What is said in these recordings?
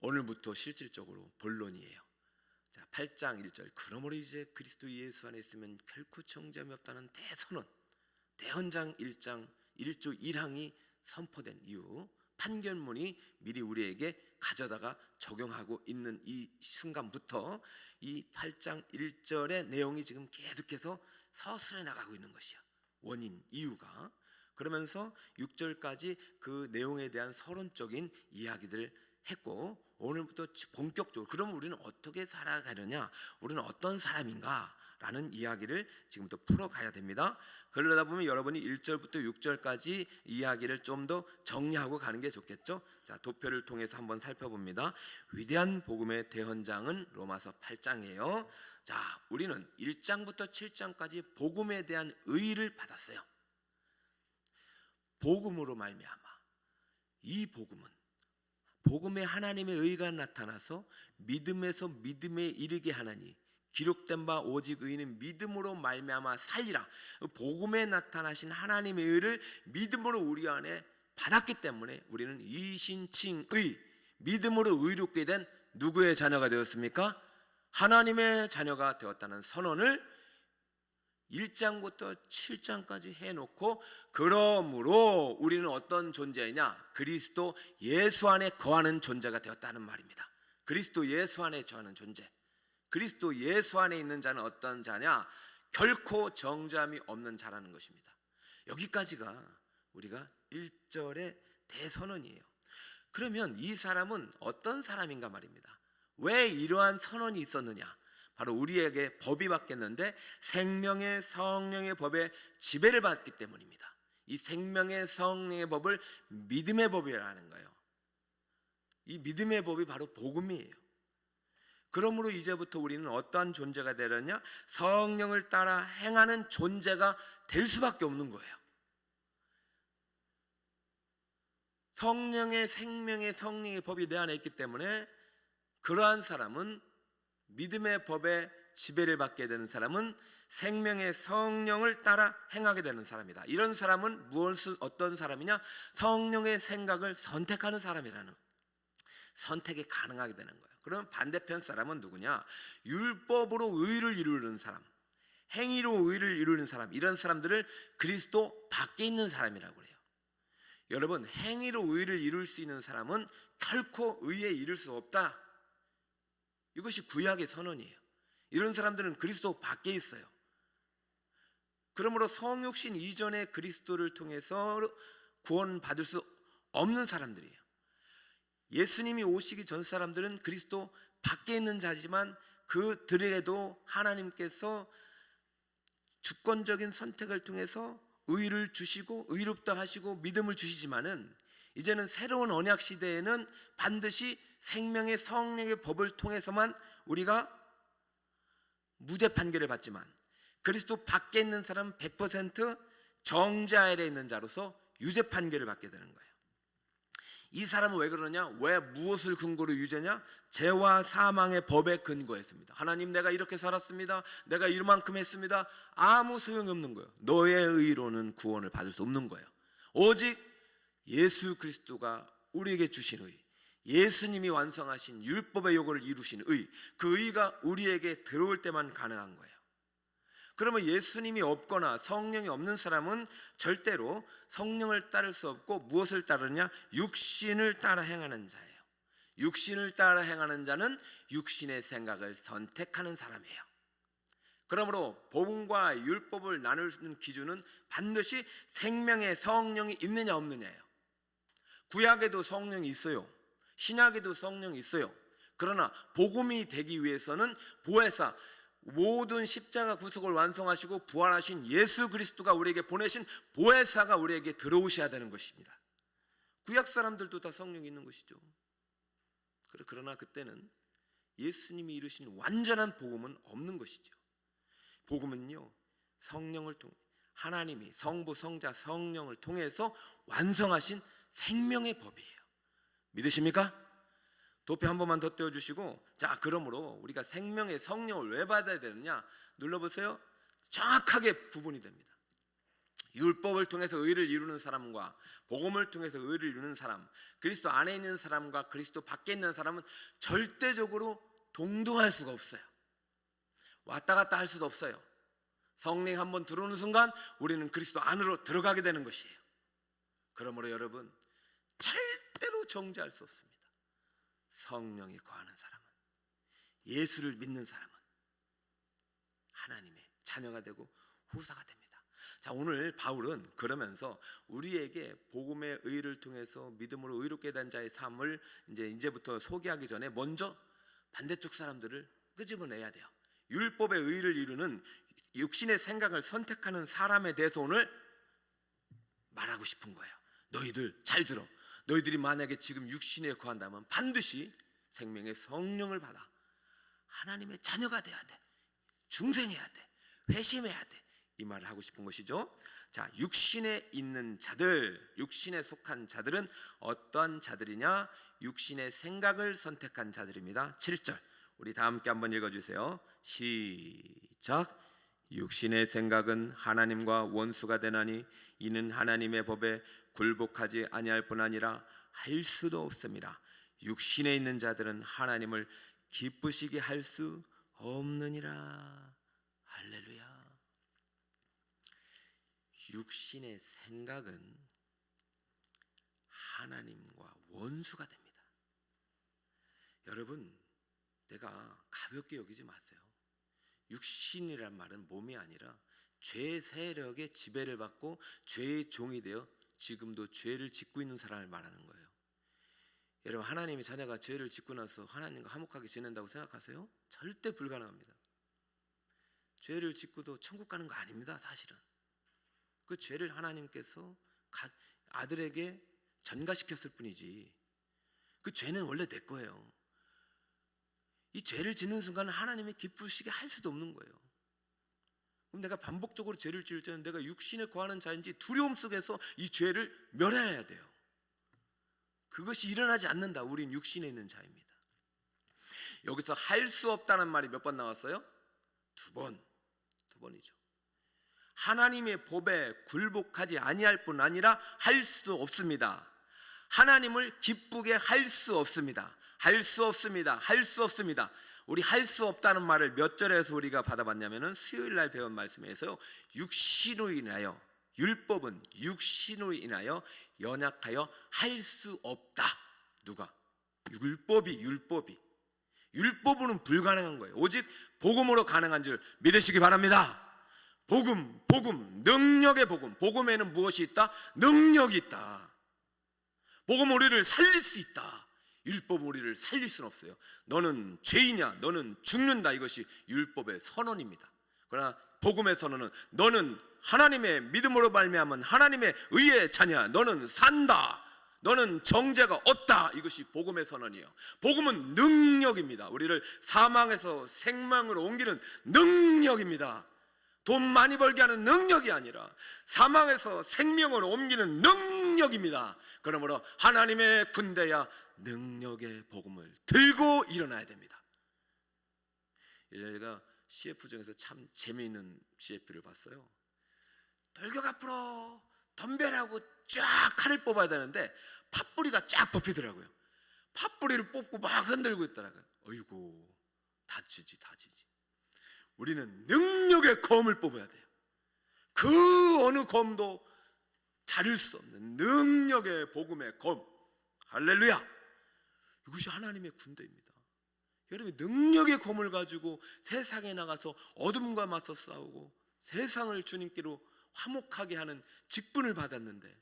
오늘부터 실질적으로 본론이에요. 자, 8장 1절. 그러므로 이제 그리스도 예수 안에 있으면 결코 정죄함이 없다는 대선언, 대헌장 1장 1조 1항이 선포된 이후 판결문이 미리 우리에게 가져다가 적용하고 있는 이 순간부터 이 8장 1절의 내용이 지금 계속해서 서술해 나가고 있는 것이야. 원인, 이유가. 그러면서 6절까지 그 내용에 대한 서론적인 이야기들을 했고, 오늘부터 본격적으로 그럼 우리는 어떻게 살아가느냐, 우리는 어떤 사람인가 라는 이야기를 지금부터 풀어가야 됩니다. 그러다 보면 여러분이 1절부터 6절까지 이야기를 좀 더 정리하고 가는 게 좋겠죠. 자, 도표를 통해서 한번 살펴봅니다. 위대한 복음의 대헌장은 로마서 8장이에요. 자, 우리는 1장부터 7장까지 복음에 대한 의의를 받았어요. 복음으로 말미암아 이 복음의 하나님의 의가 나타나서 믿음에서 믿음에 이르게 하나니 기록된 바 오직 의인은 믿음으로 말미암아 살리라. 복음에 나타나신 하나님의 의를 믿음으로 우리 안에 받았기 때문에 우리는 이신칭의, 믿음으로 의롭게 된 누구의 자녀가 되었습니까? 하나님의 자녀가 되었다는 선언을 1장부터 7장까지 해놓고, 그러므로 우리는 어떤 존재이냐? 그리스도 예수 안에 거하는 존재가 되었다는 말입니다. 그리스도 예수 안에 거하는 존재. 그리스도 예수 안에 있는 자는 어떤 자냐? 결코 정죄함이 없는 자라는 것입니다. 여기까지가 우리가 1절의 대선언이에요. 그러면 이 사람은 어떤 사람인가 말입니다. 왜 이러한 선언이 있었느냐? 바로 우리에게 법이 바뀌었는데 생명의 성령의 법에 지배를 받기 때문입니다. 이 생명의 성령의 법을 믿음의 법이라는 거예요. 이 믿음의 법이 바로 복음이에요. 그러므로 이제부터 우리는 어떠한 존재가 되려냐? 성령을 따라 행하는 존재가 될 수밖에 없는 거예요. 성령의 생명의 성령의 법이 내 안에 있기 때문에 그러한 사람은, 믿음의 법에 지배를 받게 되는 사람은 생명의 성령을 따라 행하게 되는 사람이다. 이런 사람은 어떤 사람이냐? 성령의 생각을 선택하는 사람이라는, 선택이 가능하게 되는 거예요. 그럼 반대편 사람은 누구냐? 율법으로 의를 이루는 사람, 행위로 의를 이루는 사람, 이런 사람들을 그리스도 밖에 있는 사람이라고 그래요. 여러분, 행위로 의를 이룰 수 있는 사람은 결코 의에 이를 수 없다. 이것이 구약의 선언이에요. 이런 사람들은 그리스도 밖에 있어요. 그러므로 성육신 이전에 그리스도를 통해서 구원받을 수 없는 사람들이에요. 예수님이 오시기 전 사람들은 그리스도 밖에 있는 자지만 그들에게도 하나님께서 주권적인 선택을 통해서 의를 주시고 의롭다 하시고 믿음을 주시지만은, 이제는 새로운 언약 시대에는 반드시 생명의 성령의 법을 통해서만 우리가 무죄 판결을 받지만, 그리스도 밖에 있는 사람은 100% 정죄 아래 있는 자로서 유죄 판결을 받게 되는 거예요. 이 사람은 왜 그러냐? 왜 무엇을 근거로 유죄냐? 죄와 사망의 법에 근거했습니다. 하나님, 내가 이렇게 살았습니다. 내가 이만큼 했습니다. 아무 소용이 없는 거예요. 너의 의로는 구원을 받을 수 없는 거예요. 오직 예수 그리스도가 우리에게 주신 의, 예수님이 완성하신 율법의 요구를 이루신 의, 그 의가 우리에게 들어올 때만 가능한 거예요. 그러면 예수님이 없거나 성령이 없는 사람은 절대로 성령을 따를 수 없고 무엇을 따르냐? 육신을 따라 행하는 자예요. 육신을 따라 행하는 자는 육신의 생각을 선택하는 사람이에요. 그러므로 복음과 율법을 나누는 기준은 반드시 생명의 성령이 있느냐 없느냐예요. 구약에도 성령이 있어요. 신약에도 성령이 있어요. 그러나 복음이 되기 위해서는 보혜사, 모든 십자가 구속을 완성하시고 부활하신 예수 그리스도가 우리에게 보내신 보혜사가 우리에게 들어오셔야 되는 것입니다. 구약 사람들도 다 성령이 있는 것이죠. 그러나 그때는 예수님이 이루신 완전한 복음은 없는 것이죠. 복음은요, 성령을 통해 하나님이 성부, 성자, 성령을 통해서 완성하신 생명의 법이에요. 믿으십니까? 도표 한 번만 더 떼어주시고, 자, 그러므로 우리가 생명의 성령을 왜 받아야 되느냐? 눌러보세요. 정확하게 구분이 됩니다. 율법을 통해서 의를 이루는 사람과 복음을 통해서 의를 이루는 사람, 그리스도 안에 있는 사람과 그리스도 밖에 있는 사람은 절대적으로 동등할 수가 없어요. 왔다 갔다 할 수도 없어요. 성령 한번 들어오는 순간 우리는 그리스도 안으로 들어가게 되는 것이에요. 그러므로 여러분, 절대로 정죄할 수 없습니다. 성령이 거하는 사람은, 예수를 믿는 사람은 하나님의 자녀가 되고 후사가 됩니다. 자, 오늘 바울은 그러면서 우리에게 복음의 의를 통해서 믿음으로 의롭게 된 자의 삶을 이제부터 소개하기 전에 먼저 반대쪽 사람들을 끄집어내야 돼요. 율법의 의를 이루는 육신의 생각을 선택하는 사람에 대해서 오늘 말하고 싶은 거예요. 너희들 잘 들어. 너희들이 만약에 지금 육신에 거한다면 반드시 생명의 성령을 받아 하나님의 자녀가 돼야 돼. 중생해야 돼. 회심해야 돼. 이 말을 하고 싶은 것이죠. 자, 육신에 있는 자들, 육신에 속한 자들은 어떤 자들이냐? 육신의 생각을 선택한 자들입니다. 7절 우리 다 함께 한번 읽어주세요. 시작. 육신의 생각은 하나님과 원수가 되나니 이는 하나님의 법에 굴복하지 아니할 뿐 아니라 할 수도 없습니다. 육신에 있는 자들은 하나님을 기쁘시게 할 수 없느니라. 할렐루야. 육신의 생각은 하나님과 원수가 됩니다. 여러분, 내가 가볍게 여기지 마세요. 육신이란 말은 몸이 아니라 죄의 세력의 지배를 받고 죄의 종이 되어 지금도 죄를 짓고 있는 사람을 말하는 거예요. 여러분, 하나님의 자녀가 죄를 짓고 나서 하나님과 화목하게 지낸다고 생각하세요? 절대 불가능합니다. 죄를 짓고도 천국 가는 거 아닙니다. 사실은 그 죄를 하나님께서 아들에게 전가시켰을 뿐이지 그 죄는 원래 내 거예요. 이 죄를 짓는 순간 하나님이 기쁘시게 할 수도 없는 거예요. 그럼 내가 반복적으로 죄를 지을 때는 내가 육신에 거하는 자인지 두려움 속에서 이 죄를 멸해야 돼요. 그것이 일어나지 않는다. 우린 육신에 있는 자입니다. 여기서 할 수 없다는 말이 몇 번 나왔어요? 두 번이죠. 하나님의 법에 굴복하지 아니할 뿐 아니라 할 수 없습니다. 하나님을 기쁘게 할 수 없습니다. 할 수 없습니다. 할 수 없습니다. 우리 할 수 없다는 말을 몇 절에서 우리가 받아봤냐면은 수요일 날 배운 말씀에서요. 육신으로 인하여, 율법은 육신으로 인하여 연약하여 할 수 없다. 누가? 율법으로는 불가능한 거예요. 오직 복음으로 가능한 줄 믿으시기 바랍니다. 복음, 능력의 복음. 복음에는 무엇이 있다? 능력이 있다. 복음 우리를 살릴 수 있다. 율법 우리를 살릴 수는 없어요. 너는 죄이냐? 너는 죽는다. 이것이 율법의 선언입니다. 그러나 복음의 선언은 너는 하나님의 믿음으로 말미암은 하나님의 의의 자녀야. 너는 산다. 너는 정죄가 없다. 이것이 복음의 선언이에요. 복음은 능력입니다. 우리를 사망에서 생명으로 옮기는 능력입니다. 돈 많이 벌게 하는 능력이 아니라 사망에서 생명으로 옮기는 능력입니다. 그러므로 하나님의 군대야 능력의 복음을 들고 일어나야 됩니다. 예전에 제가 CF 중에서 참 재미있는 CF를 봤어요. 돌격 앞으로 덤벼라고 쫙 칼을 뽑아야 되는데 팥뿌리가 쫙 뽑히더라고요. 팥뿌리를 뽑고 막 흔들고 있더라고요. 어이구, 다치지. 우리는 능력의 검을 뽑아야 돼요. 그 어느 검도 자를 수 없는 능력의 복음의 검. 할렐루야. 이것이 하나님의 군대입니다. 여러분, 능력의 검을 가지고 세상에 나가서 어둠과 맞서 싸우고 세상을 주님께로 화목하게 하는 직분을 받았는데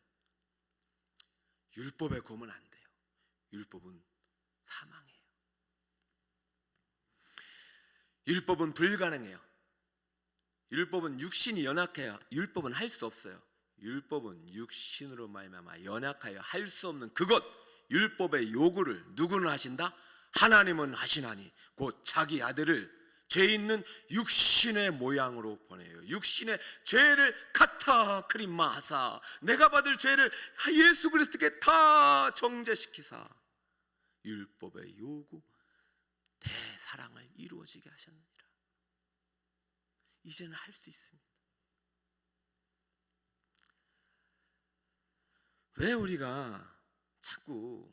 율법의 검은 안 돼요. 율법은 사망이에요. 율법은 불가능해요. 율법은 육신이 연약해요. 율법은 할 수 없어요. 율법은 육신으로 말미암아 연약하여 할 수 없는 그것, 율법의 요구를 누구는 하신다? 하나님은 하시나니 곧 자기 아들을 죄 있는 육신의 모양으로 보내요. 육신의 죄를 카타 크림마 하사 내가 받을 죄를 예수 그리스도께 다 정죄시키사 율법의 요구 대사랑을 이루어지게 하셨느니라. 이제는 할 수 있습니다. 왜 우리가 자꾸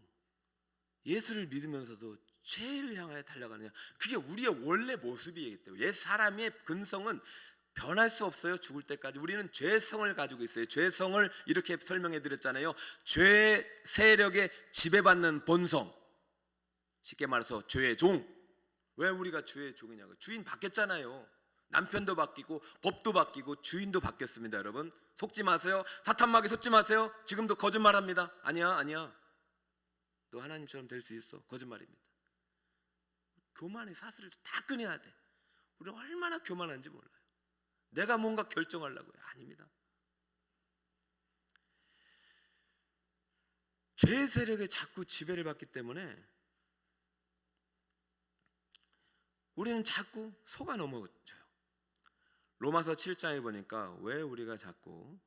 예수를 믿으면서도 죄를 향하여 달려가느냐? 그게 우리의 원래 모습이기 때문에. 옛 사람의 근성은 변할 수 없어요. 죽을 때까지 우리는 죄성을 가지고 있어요. 죄성을 이렇게 설명해 드렸잖아요. 죄 세력에 지배받는 본성, 쉽게 말해서 죄의 종. 왜 우리가 죄의 종이냐고. 주인 바뀌었잖아요. 남편도 바뀌고 법도 바뀌고 주인도 바뀌었습니다. 여러분 속지 마세요. 사탄마귀 속지 마세요. 지금도 거짓말합니다. 아니야. 너 하나님처럼 될 수 있어. 거짓말입니다. 교만의 사슬을 다 끊어야 돼. 우리 얼마나 교만한지 몰라요. 내가 뭔가 결정하려고요. 아닙니다. 죄의 세력에 자꾸 지배를 받기 때문에 우리는 자꾸 속아 넘어져요. 로마서 7장에 보니까 왜 우리가 자꾸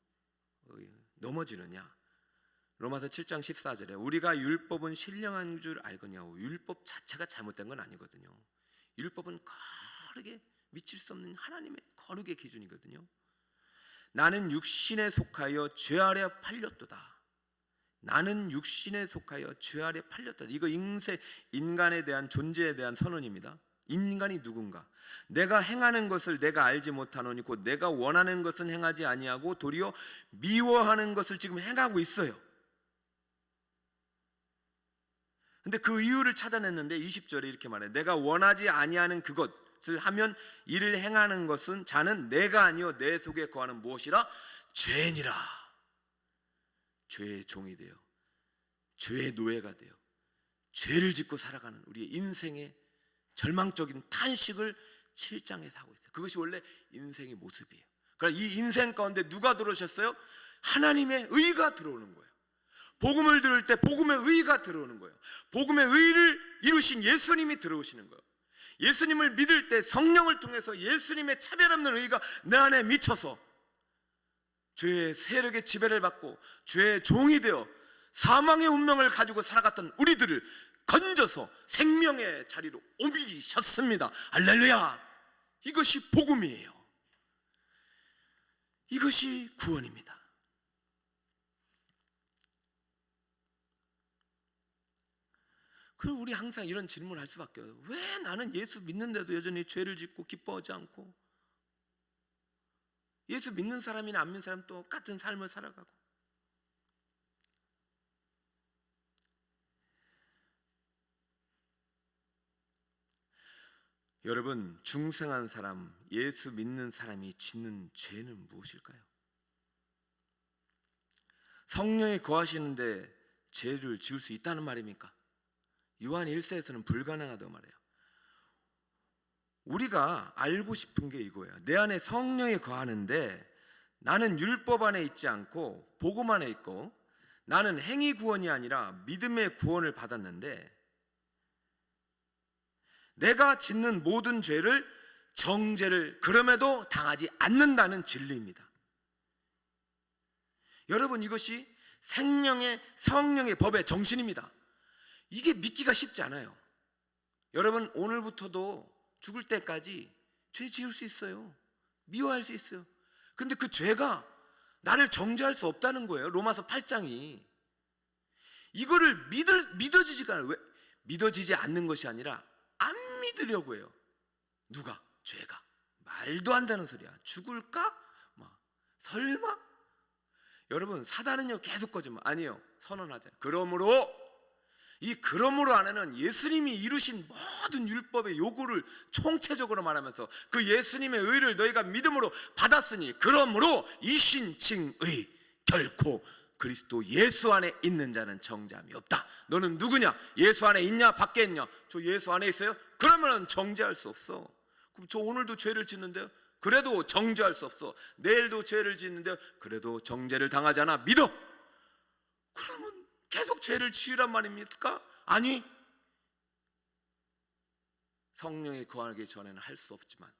넘어지느냐. 로마서 7장 14절에 우리가 율법은 신령한 줄 알거냐고. 율법 자체가 잘못된 건 아니거든요. 율법은 거룩에 미칠 수 없는 하나님의 거룩의 기준이거든요. 나는 육신에 속하여 죄 아래 팔렸도다. 나는 육신에 속하여 죄 아래 팔렸다. 이거 인간에 대한 존재에 대한 선언입니다. 인간이 누군가? 내가 행하는 것을 내가 알지 못하노니 곧 내가 원하는 것은 행하지 아니하고 도리어 미워하는 것을 지금 행하고 있어요. 근데 그 이유를 찾아냈는데 20절에 이렇게 말해요. 내가 원하지 아니하는 그것을 하면 이를 행하는 것은 자는 내가 아니요 내 속에 거하는 무엇이라? 죄니라. 죄의 종이 되어 죄의 노예가 되어 죄를 짓고 살아가는 우리의 인생의 절망적인 탄식을 7장에서 하고 있어요. 그것이 원래 인생의 모습이에요. 그러니까 이 인생 가운데 누가 들어오셨어요? 하나님의 의가 들어오는 거예요. 복음을 들을 때 복음의 의가 들어오는 거예요. 복음의 의를 이루신 예수님이 들어오시는 거예요. 예수님을 믿을 때 성령을 통해서 예수님의 차별 없는 의가 내 안에 미쳐서 죄의 세력의 지배를 받고 죄의 종이 되어 사망의 운명을 가지고 살아갔던 우리들을 건져서 생명의 자리로 옮기셨습니다. 할렐루야. 이것이 복음이에요. 이것이 구원입니다. 그리고 우리 항상 이런 질문을 할 수밖에 없어요. 왜 나는 예수 믿는데도 여전히 죄를 짓고 기뻐하지 않고, 예수 믿는 사람이나 안 믿는 사람 똑같은 삶을 살아가고. 여러분, 중생한 사람, 예수 믿는 사람이 짓는 죄는 무엇일까요? 성령이 거하시는데 죄를 지을 수 있다는 말입니까? 요한 1서에서는 불가능하다고 말해요. 우리가 알고 싶은 게 이거예요. 내 안에 성령이 거하는데 나는 율법 안에 있지 않고 복음 안에 있고, 나는 행위 구원이 아니라 믿음의 구원을 받았는데 내가 짓는 모든 죄를, 정죄를 그럼에도 당하지 않는다는 진리입니다. 여러분, 이것이 생명의 성령의 법의 정신입니다. 이게 믿기가 쉽지 않아요. 여러분, 오늘부터도 죽을 때까지 죄 지을 수 있어요. 미워할 수 있어요. 근데 그 죄가 나를 정죄할 수 없다는 거예요. 로마서 8장이. 이거를 믿어지지가 않아요. 왜? 믿어지지 않는 것이 아니라 안 믿으려고 해요. 누가? 죄가. 말도 안 되는 소리야. 죽을까? 설마? 여러분, 사단은요 계속 거짓말. 아니에요. 선언하잖아요. 그러므로 안에는 예수님이 이루신 모든 율법의 요구를 총체적으로 말하면서 그 예수님의 의를 너희가 믿음으로 받았으니 그러므로 이신칭의 결코 그리스도 예수 안에 있는 자는 정죄함이 없다. 너는 누구냐? 예수 안에 있냐? 밖에 있냐? 저 예수 안에 있어요? 그러면 정죄할 수 없어. 그럼 저 오늘도 죄를 짓는데요? 그래도 정죄할 수 없어. 내일도 죄를 짓는데요? 그래도 정죄를 당하지 않아. 믿어. 그러면 계속 죄를 지으란 말입니까? 아니, 성령이 거하기 전에는 할 수 없지만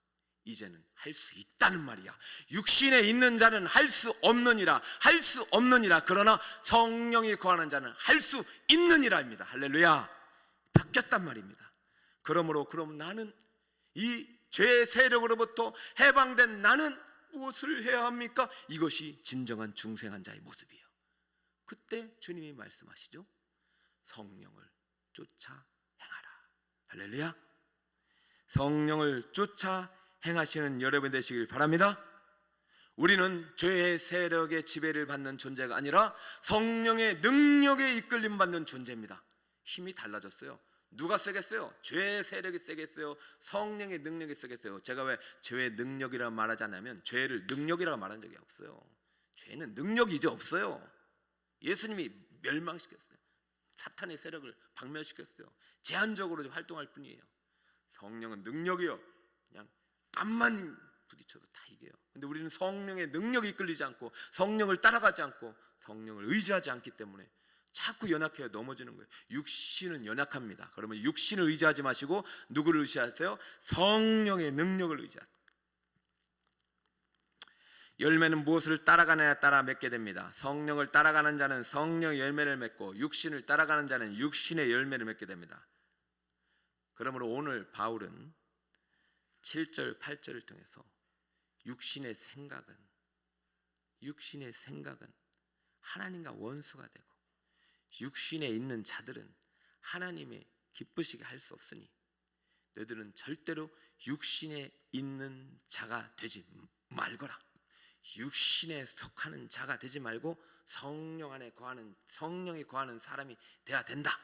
이제는 할 수 있다는 말이야. 육신에 있는 자는 할 수 없느니라. 할 수 없느니라. 그러나 성령이 거하는 자는 할 수 있느니라입니다. 할렐루야. 바뀌었단 말입니다. 그럼 나는 이 죄의 세력으로부터 해방된 나는 무엇을 해야 합니까? 이것이 진정한 중생한 자의 모습이에요. 그때 주님이 말씀하시죠. 성령을 쫓아 행하라. 할렐루야. 성령을 쫓아 행하시는 여러분 되시길 바랍니다. 우리는 죄의 세력의 지배를 받는 존재가 아니라 성령의 능력에 이끌림 받는 존재입니다. 힘이 달라졌어요. 누가 세겠어요? 죄의 세력이 세겠어요? 성령의 능력이 세겠어요? 제가 왜 죄의 능력이라고 말하지 않냐면 죄를 능력이라고 말한 적이 없어요. 죄는 능력이 이제 없어요. 예수님이 멸망시켰어요. 사탄의 세력을 박멸시켰어요. 제한적으로 활동할 뿐이에요. 성령은 능력이요. 그냥 암만 부딪혀도 다 이겨요. 근데 우리는 성령의 능력이 이끌리지 않고 성령을 따라가지 않고 성령을 의지하지 않기 때문에 자꾸 연약해야 넘어지는 거예요. 육신은 연약합니다. 그러면 육신을 의지하지 마시고 누구를 의지하세요? 성령의 능력을 의지하세요. 열매는 무엇을 따라가느냐에 따라 맺게 됩니다. 성령을 따라가는 자는 성령의 열매를 맺고 육신을 따라가는 자는 육신의 열매를 맺게 됩니다. 그러므로 오늘 바울은 7절 8절을 통해서 육신의 생각은 하나님과 원수가 되고 육신에 있는 자들은 하나님의 기쁘시게 할 수 없으니 너희들은 절대로 육신에 있는 자가 되지 말거라. 육신에 속하는 자가 되지 말고 성령 안에 거하는, 성령이 거하는 사람이 돼야 된다.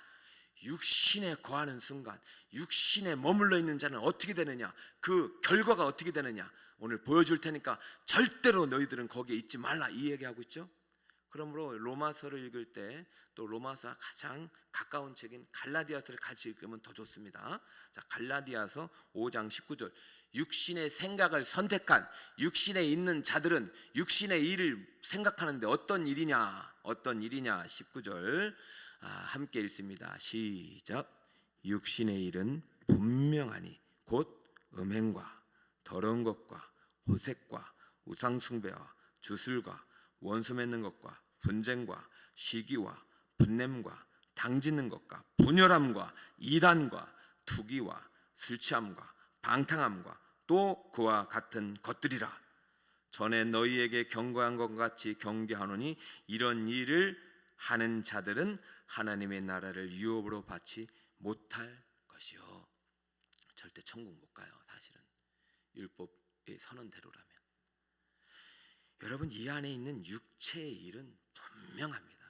육신에 거하는 순간 육신에 머물러 있는 자는 어떻게 되느냐, 그 결과가 어떻게 되느냐 오늘 보여줄 테니까 절대로 너희들은 거기에 있지 말라, 이 얘기하고 있죠. 그러므로 로마서를 읽을 때 또 로마서와 가장 가까운 책인 갈라디아서를 같이 읽으면 더 좋습니다. 자, 갈라디아서 5장 19절. 육신의 생각을 선택한, 육신에 있는 자들은 육신의 일을 생각하는데 어떤 일이냐 19절 함께 읽습니다. 시작. 육신의 일은 분명하니 곧 음행과 더러운 것과 호색과 우상숭배와 주술과 원수 맺는 것과 분쟁과 시기와 분냄과 당짓는 것과 분열함과 이단과 투기와 술취함과 방탕함과 또 그와 같은 것들이라. 전에 너희에게 경고한 것 같이 경계하노니 이런 일을 하는 자들은 하나님의 나라를 유업으로 받지 못할 것이요. 절대 천국 못 가요. 사실은 율법의 선언대로라면. 여러분, 이 안에 있는 육체의 일은 분명합니다.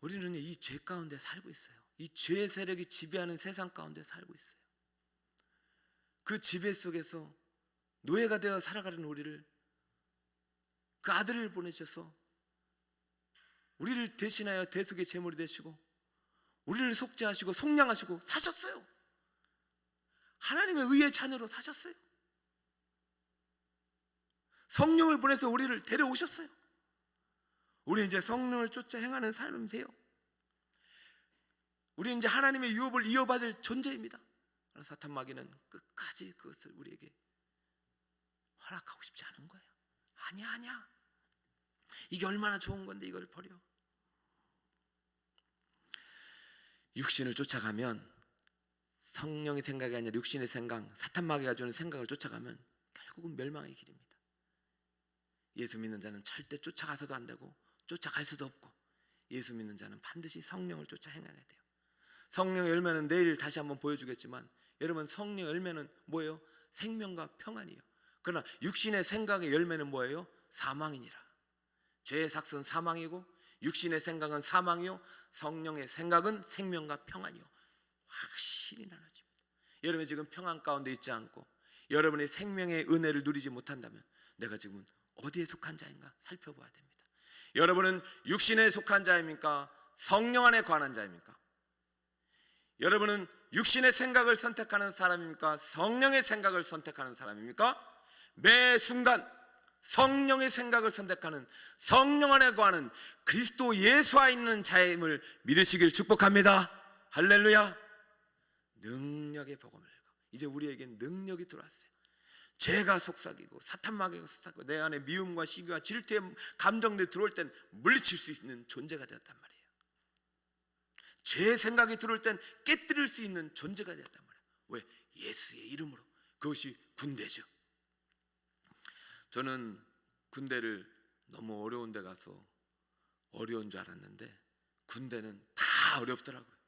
우리는 이 죄 가운데 살고 있어요. 이 죄의 세력이 지배하는 세상 가운데 살고 있어요. 그 지배 속에서 노예가 되어 살아가는 우리를, 그 아들을 보내셔서 우리를 대신하여 대속의 제물이 되시고 우리를 속죄하시고 속량하시고 사셨어요. 하나님의 의의 자녀로 사셨어요. 성령을 보내서 우리를 데려오셨어요. 우리 이제 성령을 쫓아 행하는 사람이 돼요. 우리 이제 하나님의 유업을 이어받을 존재입니다. 사탄 마귀는 끝까지 그것을 우리에게 허락하고 싶지 않은 거예요. 아니야. 이게 얼마나 좋은 건데 이걸 버려. 육신을 쫓아가면, 성령의 생각이 아니라 육신의 생각, 사탄 마귀가 주는 생각을 쫓아가면 결국은 멸망의 길입니다. 예수 믿는 자는 절대 쫓아가서도 안 되고 쫓아갈 수도 없고, 예수 믿는 자는 반드시 성령을 쫓아 행해야 돼요. 성령의 열매는 내일 다시 한번 보여주겠지만, 여러분, 성령의 열매는 뭐예요? 생명과 평안이에요. 그러나 육신의 생각의 열매는 뭐예요? 사망이니라. 죄의 삭은 사망이고 육신의 생각은 사망이요, 성령의 생각은 생명과 평안이요. 확실히 나눠집니다. 여러분이 지금 평안 가운데 있지 않고 여러분의 생명의 은혜를 누리지 못한다면 내가 지금 어디에 속한 자인가 살펴봐야 됩니다. 여러분은 육신에 속한 자입니까? 성령 안에 거하는 자입니까? 여러분은 육신의 생각을 선택하는 사람입니까? 성령의 생각을 선택하는 사람입니까? 매 순간 성령의 생각을 선택하는, 성령 안에 거하는 그리스도 예수 안에 있는 자임을 믿으시길 축복합니다. 할렐루야. 능력의 복음을 읽어. 이제 우리에겐 능력이 들어왔어요. 죄가 속삭이고 사탄 마귀가 속삭이고 내 안에 미움과 시기와 질투의 감정들이 들어올 땐 물리칠 수 있는 존재가 되었단 말이에요. 죄의 생각이 들어올 땐 깨뜨릴 수 있는 존재가 되었단 말이에요. 왜? 예수의 이름으로. 그것이 군대죠. 저는 군대를 너무 어려운 데 가서 어려운 줄 알았는데 군대는 다 어렵더라고요.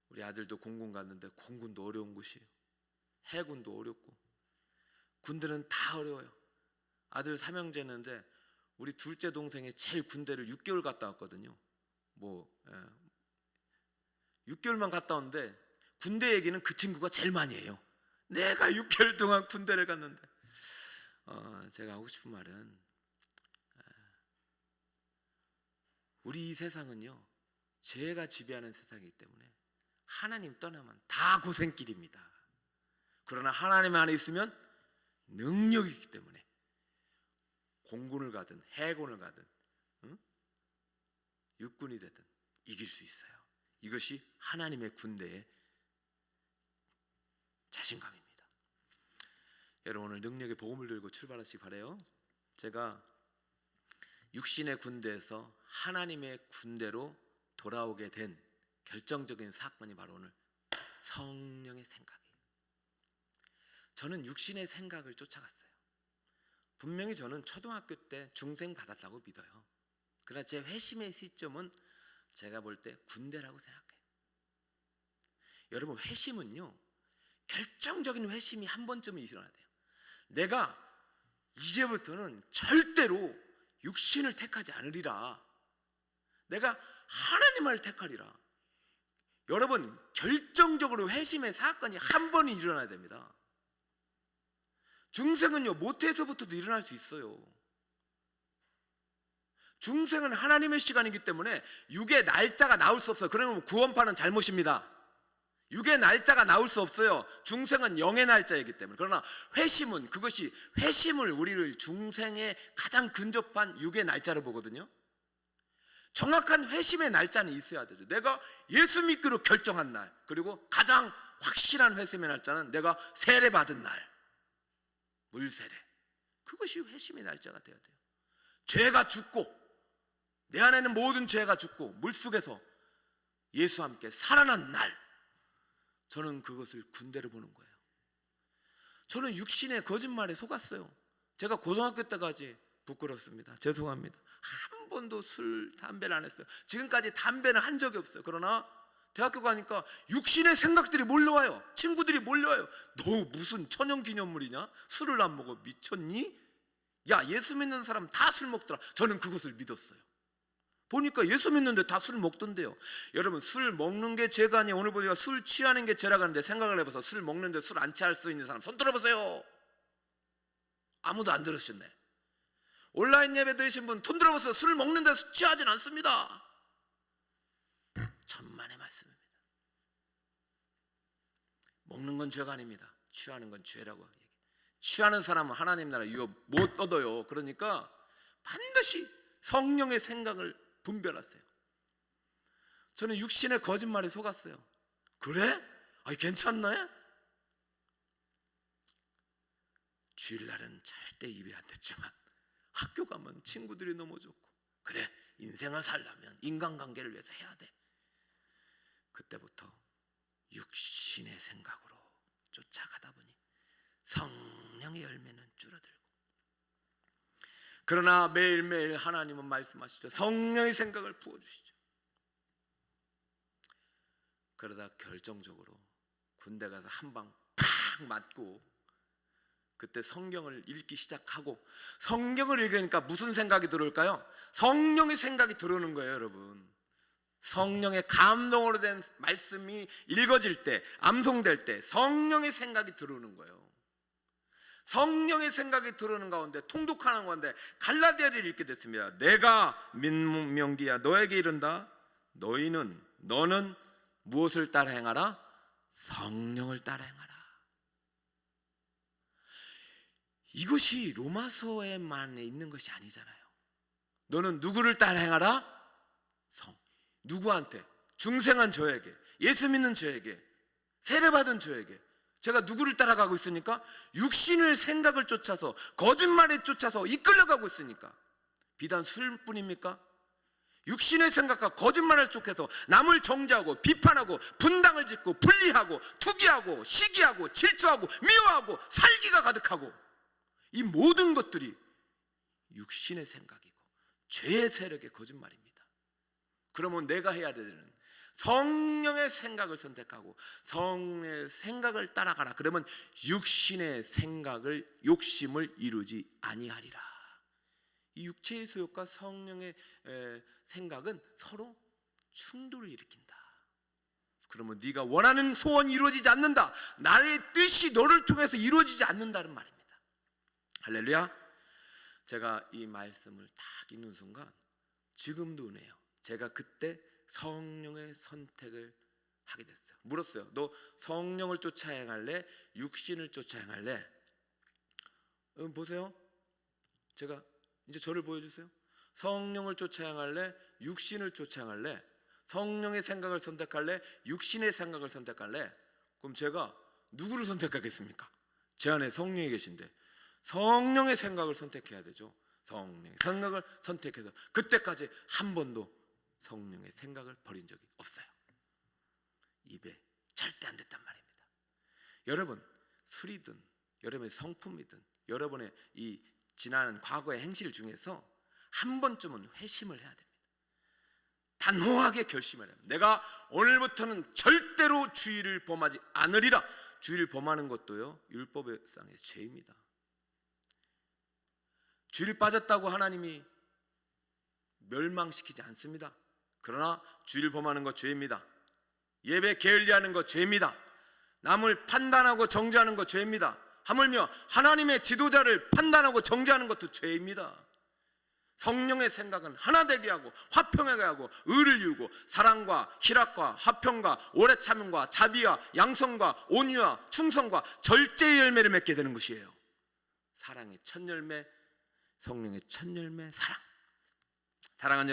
우리 아들도 공군 갔는데 공군도 어려운 곳이에요. 해군도 어렵고 군대는 다 어려워요. 아들 삼형제인데 우리 둘째 동생이 제일 군대를 6개월 갔다 왔거든요. 6개월만 갔다 왔는데 군대 얘기는 그 친구가 제일 많이 해요. 내가 6개월 동안 군대를 갔는데 제가 하고 싶은 말은 우리 이 세상은요 죄가 지배하는 세상이기 때문에 하나님 떠나면 다 고생길입니다. 그러나 하나님 안에 있으면 능력이 있기 때문에 공군을 가든 해군을 가든 육군이 되든 이길 수 있어요. 이것이 하나님의 군대의 자신감입니다. 여러분 오늘 능력의 복음을 들고 출발하시기 바라요. 제가 육신의 군대에서 하나님의 군대로 돌아오게 된 결정적인 사건이 바로 오늘 성령의 생각이에요. 저는 육신의 생각을 쫓아갔어요. 분명히 저는 초등학교 때 중생 받았다고 믿어요. 그러나 제 회심의 시점은 제가 볼 때 군대라고 생각해요. 여러분 회심은요 결정적인 회심이 한 번쯤은 일어나야 돼요. 내가 이제부터는 절대로 육신을 택하지 않으리라. 내가 하나님을 택하리라. 여러분 결정적으로 회심의 사건이 한 번이 일어나야 됩니다. 중생은요 모태에서부터도 일어날 수 있어요. 중생은 하나님의 시간이기 때문에 육의 날짜가 나올 수 없어요. 그러면 구원파는 잘못입니다. 육의 날짜가 나올 수 없어요. 중생은 영의 날짜이기 때문에. 그러나 회심은 그것이 회심을 우리를 중생의 가장 근접한 육의 날짜로 보거든요. 정확한 회심의 날짜는 있어야 되죠. 내가 예수 믿기로 결정한 날, 그리고 가장 확실한 회심의 날짜는 내가 세례 받은 날, 물세례. 그것이 회심의 날짜가 되어야 돼요. 죄가 죽고 내 안에는 모든 죄가 죽고 물속에서 예수와 함께 살아난 날, 저는 그것을 군대로 보는 거예요. 저는 육신의 거짓말에 속았어요. 제가 고등학교 때까지 부끄럽습니다. 죄송합니다. 한 번도 술, 담배를 안 했어요. 지금까지 담배는 한 적이 없어요. 그러나 대학교 가니까 육신의 생각들이 몰려와요. 친구들이 몰려와요. 너 무슨 천연기념물이냐? 술을 안 먹어. 미쳤니? 야, 예수 믿는 사람 다 술 먹더라. 저는 그것을 믿었어요. 보니까 예수 믿는데 다 술 먹던데요. 여러분 술 먹는 게 죄가 아니에요. 오늘 보니까 술 취하는 게 죄라고 하는데 생각을 해봐서 술 먹는데 술 안 취할 수 있는 사람 손 들어보세요. 아무도 안 들으셨네. 온라인 예배 들으신 분 손 들어보세요. 술 먹는데 취하진 않습니다. 천만의 말씀입니다. 먹는 건 죄가 아닙니다. 취하는 건 죄라고 얘기해요. 취하는 사람은 하나님 나라 유업 못 얻어요. 그러니까 반드시 성령의 생각을 분별하세요. 저는 육신의 거짓말에 속았어요. 그래? 아니 괜찮나요? 주일날은 절대 입에 안 댔지만 학교 가면 친구들이 너무 좋고, 그래 인생을 살려면 인간관계를 위해서 해야 돼. 그때부터 육신의 생각으로 쫓아가다 보니 성령의 열매는 줄어들고, 그러나 매일매일 하나님은 말씀하시죠. 성령의 생각을 부어주시죠. 그러다 결정적으로 군대 가서 한 방 팍 맞고, 그때 성경을 읽기 시작하고, 성경을 읽으니까 무슨 생각이 들어올까요? 성령의 생각이 들어오는 거예요. 여러분, 성령의 감동으로 된 말씀이 읽어질 때, 암송될 때 성령의 생각이 들어오는 거예요. 성령의 생각이 들어오는 가운데 통독하는 건데 갈라디아를 읽게 됐습니다. 내가 민명기야 너에게 이른다. 너는 무엇을 따라 행하라? 성령을 따라 행하라. 이것이 로마서에만 있는 것이 아니잖아요. 너는 누구를 따라 행하라? 누구한테? 중생한 저에게, 예수 믿는 저에게, 세례받은 저에게. 제가 누구를 따라가고 있으니까? 육신의 생각을 쫓아서, 거짓말에 쫓아서 이끌려가고 있으니까. 비단 술뿐입니까? 육신의 생각과 거짓말을 쫓아서 남을 정죄하고 비판하고 분당을 짓고 분리하고 투기하고 시기하고 질투하고 미워하고 살기가 가득하고, 이 모든 것들이 육신의 생각이고 죄의 세력의 거짓말입니다. 그러면 내가 해야 되는 성령의 생각을 선택하고 성령의 생각을 따라가라. 그러면 육신의 생각을 욕심을 이루지 아니하리라. 이 육체의 소욕과 성령의 생각은 서로 충돌을 일으킨다. 그러면 네가 원하는 소원이 이루어지지 않는다. 나의 뜻이 너를 통해서 이루어지지 않는다는 말입니다. 할렐루야. 제가 이 말씀을 딱 읽는 순간 지금도 은혜요. 제가 그때 성령의 선택을 하게 됐어요. 물었어요. 너 성령을 쫓아 행할래? 육신을 쫓아 행할래? 보세요. 제가 이제 저를 보여주세요. 성령을 쫓아 행할래? 육신을 쫓아 행할래? 성령의 생각을 선택할래? 육신의 생각을 선택할래? 그럼 제가 누구를 선택하겠습니까? 제 안에 성령이 계신데 성령의 생각을 선택해야 되죠. 성령의 생각을 선택해서 그때까지 한 번도 성령의 생각을 버린 적이 없어요. 입에 절대 안 됐단 말입니다. 여러분, 술이든 여러분의 성품이든 여러분의 이 지난 과거의 행실 중에서 한 번쯤은 회심을 해야 됩니다. 단호하게 결심해야 됩니다. 내가 오늘부터는 절대로 주의를 범하지 않으리라. 주의를 범하는 것도요, 율법상의 죄입니다. 주의를 빠졌다고 하나님이 멸망시키지 않습니다. 그러나 주의를 범하는 것 죄입니다. 예배 게을리하는 것 죄입니다. 남을 판단하고 정죄하는 것 죄입니다. 하물며 하나님의 지도자를 판단하고 정죄하는 것도 죄입니다. 성령의 생각은 하나 되게 하고 화평하게 하고 의를 이루고 사랑과 희락과 화평과 오래 참음과 자비와 양성과 온유와 충성과 절제의 열매를 맺게 되는 것이에요. 사랑의 첫 열매, 성령의 첫 열매, 사랑. 사랑하는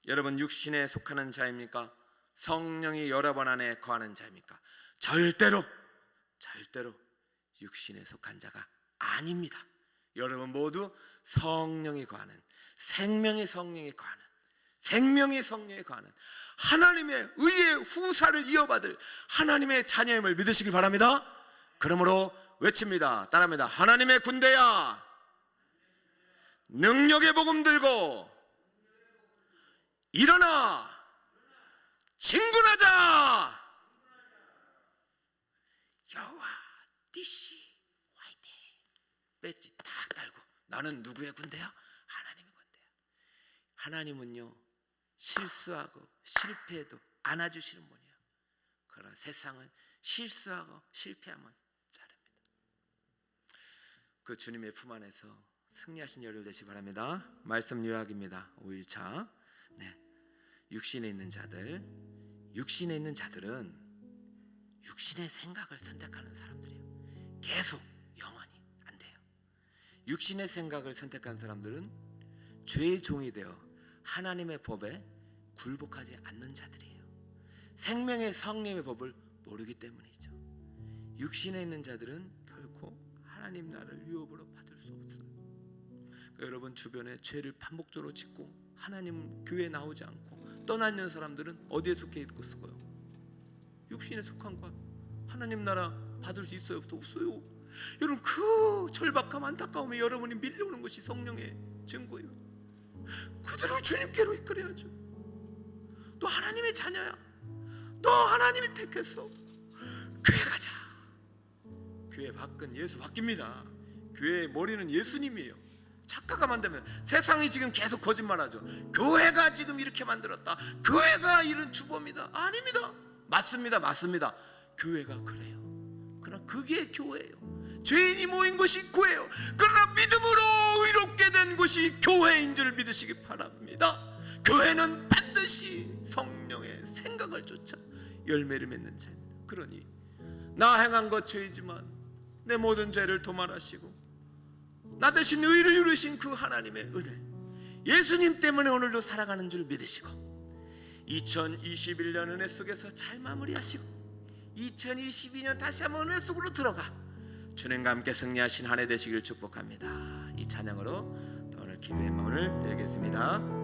여러분 육신에 속하는 자입니까? 성령이 여러분 안에 거하는 자입니까? 절대로 육신에 속한 자가 아닙니다. 여러분 모두 성령이 거하는, 생명의 성령이 거하는, 생명의 성령이 거하는 하나님의 의의 후사를 이어받을 하나님의 자녀임을 믿으시길 바랍니다. 그러므로 외칩니다. 따라합니다. 하나님의 군대야, 능력의 복음 들고 일어나 진군하자. 여호와 니시 화이팅. 배지 딱 달고 나는 누구의 군대야? 하나님의 군대야. 하나님은요 실수하고 실패해도 안아주시는 분이에요. 그러나 세상은 실수하고 실패하면 자릅니다. 그 주님의 품 안에서 승리하신 열흘 되시기 바랍니다. 말씀 요약입니다. 5일차. 육신에 있는 자들은 육신의 생각을 선택하는 사람들이에요. 계속 영원히 안 돼요. 육신의 생각을 선택한 사람들은 죄의 종이 되어 하나님의 법에 굴복하지 않는 자들이에요. 생명의 성령의 법을 모르기 때문이죠. 육신에 있는 자들은 결코 하나님 나라를 유업으로 받을 수 없어요. 그러니까 여러분 주변에 죄를 반복적으로 짓고 하나님 교회에 나오지 않고 떠나 있는 사람들은 어디에 속해 있겠어요? 육신에 속한 것. 하나님 나라 받을 수 있어요? 없어요. 여러분 그 절박함 안타까움에 여러분이 밀려오는 것이 성령의 증거예요. 그들을 주님께로 이끌어야죠. 너 하나님의 자녀야. 너 하나님이 택했어. 교회 가자. 교회 밖은 예수 바뀝니다. 교회의 머리는 예수님이에요. 착각가 만들면 세상이 지금 계속 거짓말하죠. 교회가 지금 이렇게 만들었다. 교회가 이런 주범이다. 아닙니다. 맞습니다. 교회가 그래요. 그러나 그게 교회예요. 죄인이 모인 것이 교회예요. 그러나 믿음으로 의롭게 된 것이 교회인 줄 믿으시기 바랍니다. 교회는 반드시 성령의 생각을 쫓아 열매를 맺는 자입니다. 그러니 나 행한 것 죄이지만 내 모든 죄를 도말하시고 나 대신 의를 이루신 그 하나님의 은혜, 예수님 때문에 오늘도 살아가는 줄 믿으시고 2021년 은혜 속에서 잘 마무리하시고 2022년 다시 한번 은혜 속으로 들어가 주님과 함께 승리하신 한 해 되시길 축복합니다. 이 찬양으로 오늘 기도의 마음을 열겠습니다.